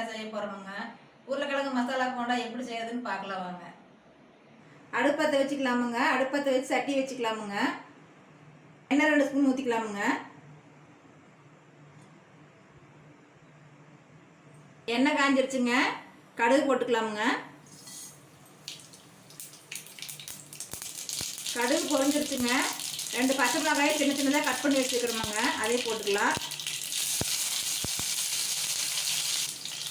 செய்ய போகிறோமுங்க. உருளைக்கிழங்கு மசாலா போண்டா எப்படி செய்யறதுன்னு பார்க்கலாம் வாங்க. அடுப்பத்தை வச்சுக்கலாமுங்க. அடுப்பத்தை வச்சு சட்டி வச்சுக்கலாமுங்க. எண்ணெய் 2 ஸ்பூன் ஊற்றிக்கலாமுங்க. எண்ணெய் காஞ்சிருச்சுங்க. கடுகு போட்டுக்கலாமுங்க. கடுகு பொரிஞ்சிருச்சுங்க. 2 பச்சை மிளகாயை சின்ன சின்னதாக கட் பண்ணி வச்சுக்கிறோமுங்க. அதையும் போட்டுக்கலாம்.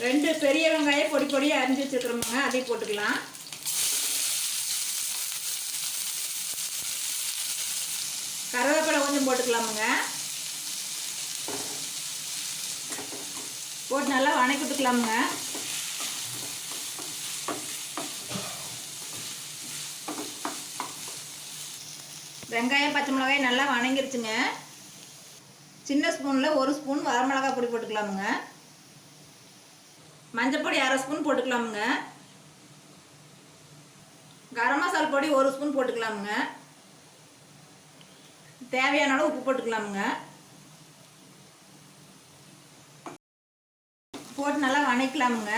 2 பெரிய வெங்காயம் பொடி பொடியாக அரிஞ்சு வச்சுக்கிறோமுங்க. அதையும் போட்டுக்கலாம். கருவேப்பிலை கொஞ்சம் போட்டுக்கலாமுங்க. போட்டு நல்லா வணக்கி விட்டுக்கலாமுங்க. வெங்காயம் பச்சை மிளகாய் நல்லா வணங்கிருச்சுங்க. சின்ன ஸ்பூனில் 1 ஸ்பூன் வரமிளகாய் பொடி போட்டுக்கலாமுங்க. மஞ்சப்பொடி 1/2 ஸ்பூன் போட்டுக்கலாமுங்க. கரம் மசாலா பொடி 1 ஸ்பூன் போட்டுக்கலாமுங்க. தேவையான அளவு உப்பு போட்டுக்கலாமுங்க. போட்டு நல்லா வணக்கலாமுங்க.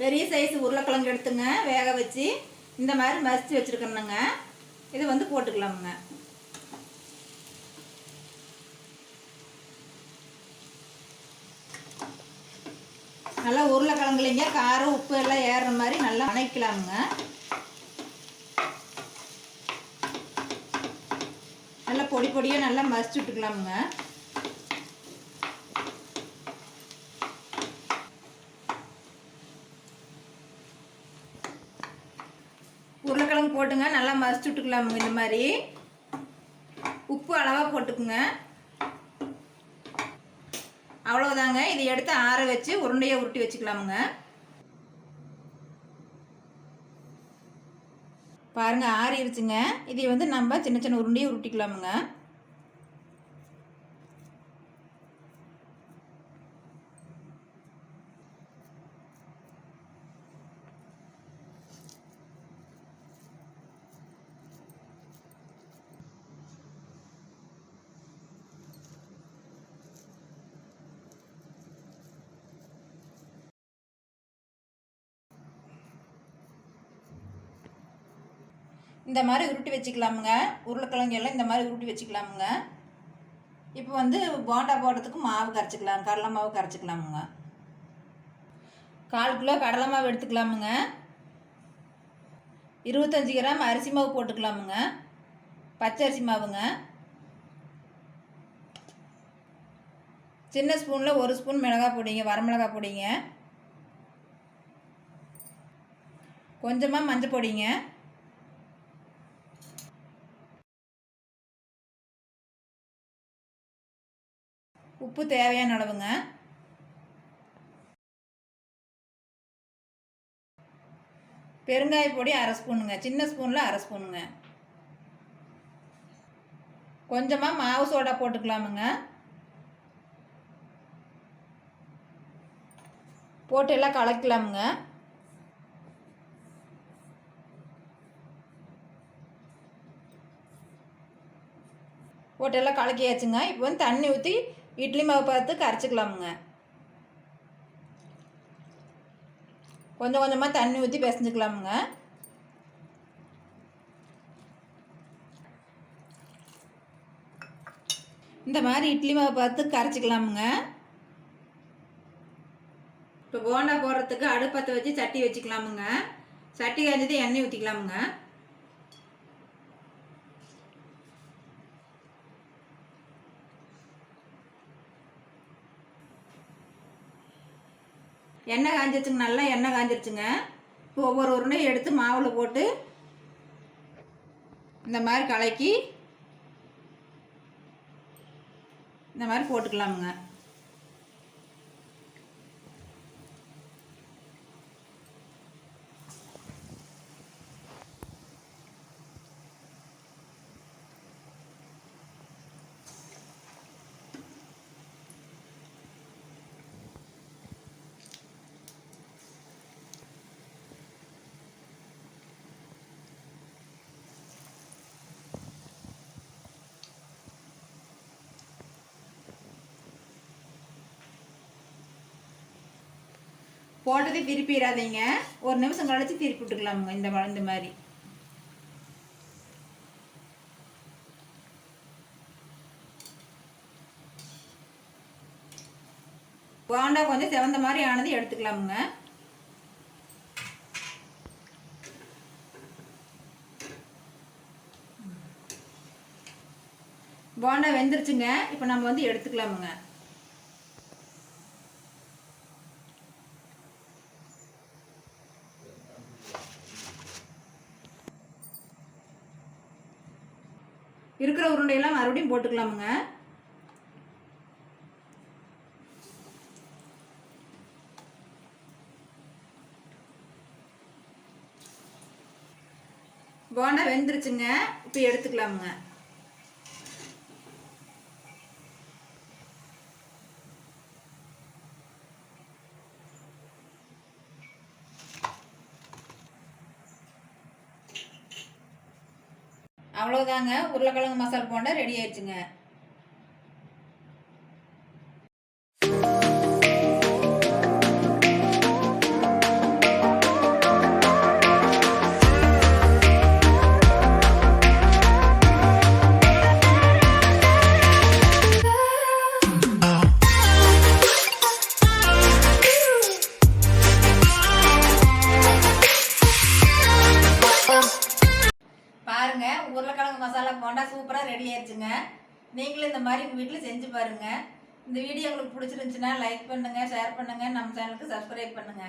பெரிய சைஸ் உருளைக்கிழங்கு எடுத்துங்க, வேக வச்சு இந்த மாதிரி மசிச்சு வச்சுருக்கணுங்க. இது வந்து போட்டுக்கலாமுங்க. நல்லா உருளைக்கிழங்குலிங்க காரம் உப்பு எல்லாம் ஏறுற மாதிரி நல்லா வணக்கலாமுங்க. நல்லா பொடி பொடியாக நல்லா மசிச்சு விட்டுக்கலாமுங்க. உருளைக்கிழங்கு போட்டுங்க நல்லா மசிச்சு விட்டுக்கலாமுங்க. இந்த மாதிரி உப்பு அளவாக போட்டுக்குங்க. அவ்வளோதாங்க. இதை எடுத்து ஆற வச்சு உருண்டையை உருட்டி வச்சுக்கலாமுங்க. பாருங்க ஆறிடுச்சுங்க. இதை வந்து நம்ம சின்ன சின்ன உருண்டையை உருட்டிக்கலாமுங்க. இந்த மாதிரி உருட்டி வச்சுக்கலாமுங்க. உருளைக்கிழங்கு எல்லாம் இந்த மாதிரி உருட்டி வச்சுக்கலாமுங்க. இப்போ வந்து போண்டா போடுறதுக்கு மாவு கரைச்சிக்கலாம். கடலை மாவு கரைச்சிக்கலாமுங்க. 1/4 கிலோ கடலை மாவு எடுத்துக்கலாமுங்க. 25 கிராம் அரிசி மாவு போட்டுக்கலாமுங்க. பச்சரிசி மாவுங்க. சின்ன ஸ்பூனில் 1 ஸ்பூன் மிளகாய் பொடிங்க, வரமிளகாய் பொடிங்க. கொஞ்சமாக மஞ்சள் பொடிங்க. உப்பு தேவையான அளவுங்க. பெருங்காய பொடி 1/2 ஸ்பூனுங்க. சின்ன ஸ்பூனில் 1/2 ஸ்பூனுங்க. கொஞ்சமாக மாவு சோடா போட்டுக்கலாமுங்க. போட்டு எல்லாம் கலக்கலாமுங்க. போட்டு எல்லாம் கலக்கியாச்சுங்க. இப்போ வந்து தண்ணி ஊற்றி இட்லி மாவு பார்த்து கரைச்சிக்கலாமுங்க. கொஞ்சம் கொஞ்சமாக தண்ணி ஊற்றி பிசைஞ்சிக்கலாமுங்க. இந்த மாதிரி இட்லி மாவு பார்த்து கரைச்சிக்கலாமுங்க. இப்போ போண்டா போடுறதுக்கு அடுப்பத்தை வச்சு சட்டி வச்சுக்கலாமுங்க. சட்டி காய்ஞ்சது எண்ணெய் ஊற்றிக்கலாமுங்க. எண்ணெய் காஞ்சிருச்சுங்க. நல்லா எண்ணெய் காஞ்சிருச்சுங்க. இப்போ ஒவ்வொரு உருண்டையும் எடுத்து மாவில் போட்டு இந்த மாதிரி கலக்கி இந்த மாதிரி போட்டுக்கலாமுங்க. போட்டதே திருப்பிடாதீங்க, ஒரு நிமிஷம் கழிச்சு திருப்பி விட்டுக்கலாமுங்க. இந்த மாதிரி போண்டா கொஞ்சம் செவந்த மாதிரி ஆனது எடுத்துக்கலாமுங்க. போண்டா வெந்துருச்சுங்க. இப்போ நம்ம வந்து எடுத்துக்கலாமுங்க. இருக்கிற உருண்டையெல்லாம் மறுபடியும் போட்டுக்கலாமுங்க. போண்டா வெந்துருச்சுங்க. இப்போ எடுத்துக்கலாமுங்க. அவ்வளோதாங்க, உருளைக்கிழங்கு மசாலா போண்டா ரெடி ஆயிடுச்சுங்க. பாருங்க, உருளைக்கிழங்கு மசாலா போண்டா சூப்பராக ரெடி ஆயிடுச்சுங்க. நீங்களும் இந்த மாதிரி உங்கள் வீட்டில் செஞ்சு பாருங்க. இந்த வீடியோ உங்களுக்கு பிடிச்சிருந்துச்சுன்னா லைக் பண்ணுங்க, ஷேர் பண்ணுங்க, நம்ம சேனலுக்கு சப்ஸ்கிரைப் பண்ணுங்க.